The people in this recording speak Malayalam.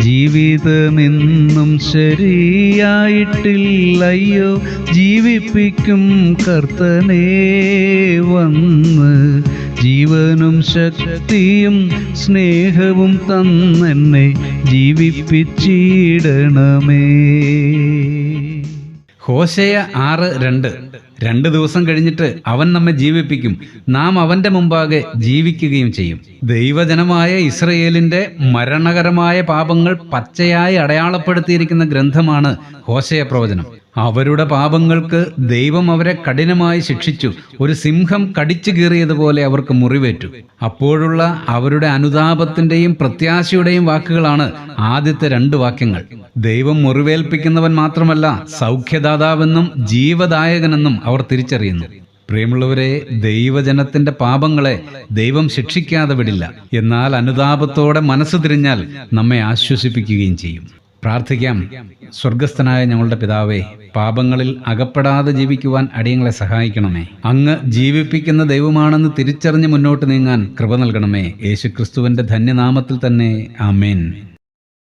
ജീവിതമെന്നും ശരിയായിട്ടില്ലയോ, ജീവിപ്പിക്കും കർത്തനേ വന്ന്. ജീവനും ശക്തിയും സ്നേഹവും തന്നെന്നെ ജീവിപ്പിച്ചിടണമേ. ഹോശേയ 6:2. 2 ദിവസം കഴിഞ്ഞിട്ട് അവൻ നമ്മെ ജീവിപ്പിക്കും, നാം അവന്റെ മുമ്പാകെ ജീവിക്കുകയും ചെയ്യും. ദൈവജനമായ ഇസ്രയേലിന്റെ മരണകരമായ പാപങ്ങൾ പച്ചയായി അടയാളപ്പെടുത്തിയിരിക്കുന്ന ഗ്രന്ഥമാണ് ഹോശേയ പ്രവചനം. അവരുടെ പാപങ്ങൾക്ക് ദൈവം അവരെ കഠിനമായി ശിക്ഷിച്ചു. ഒരു സിംഹം കടിച്ചു കീറിയതുപോലെ അവർക്ക് മുറിവേറ്റു. അപ്പോഴുള്ള അവരുടെ അനുതാപത്തിന്റെയും പ്രത്യാശയുടെയും വാക്കുകളാണ് ആദ്യത്തെ 2 വാക്യങ്ങൾ. ദൈവം മുറിവേൽപ്പിക്കുന്നവൻ മാത്രമല്ല, സൗഖ്യദാതാവെന്നും ജീവദായകനെന്നും അവർ തിരിച്ചറിയുന്നു. പ്രിയമുള്ളവരെ, ദൈവജനത്തിന്റെ പാപങ്ങളെ ദൈവം ശിക്ഷിക്കാതെ വിടില്ല. എന്നാൽ അനുതാപത്തോടെ മനസ്സ് തിരിഞ്ഞാൽ നമ്മെ ആശ്വസിപ്പിക്കുകയും ചെയ്യും. പ്രാർത്ഥിക്കാം. സ്വർഗസ്ഥനായ ഞങ്ങളുടെ പിതാവേ, പാപങ്ങളിൽ അകപ്പെടാതെ ജീവിക്കുവാൻ അടിയങ്ങളെ സഹായിക്കണമേ. അങ്ങ് ജീവിപ്പിക്കുന്ന ദൈവമാണെന്ന് തിരിച്ചറിഞ്ഞ് മുന്നോട്ട് നീങ്ങാൻ കൃപ നൽകണമേ. യേശുക്രിസ്തുവിന്റെ ധന്യനാമത്തിൽ തന്നെ, ആമേൻ.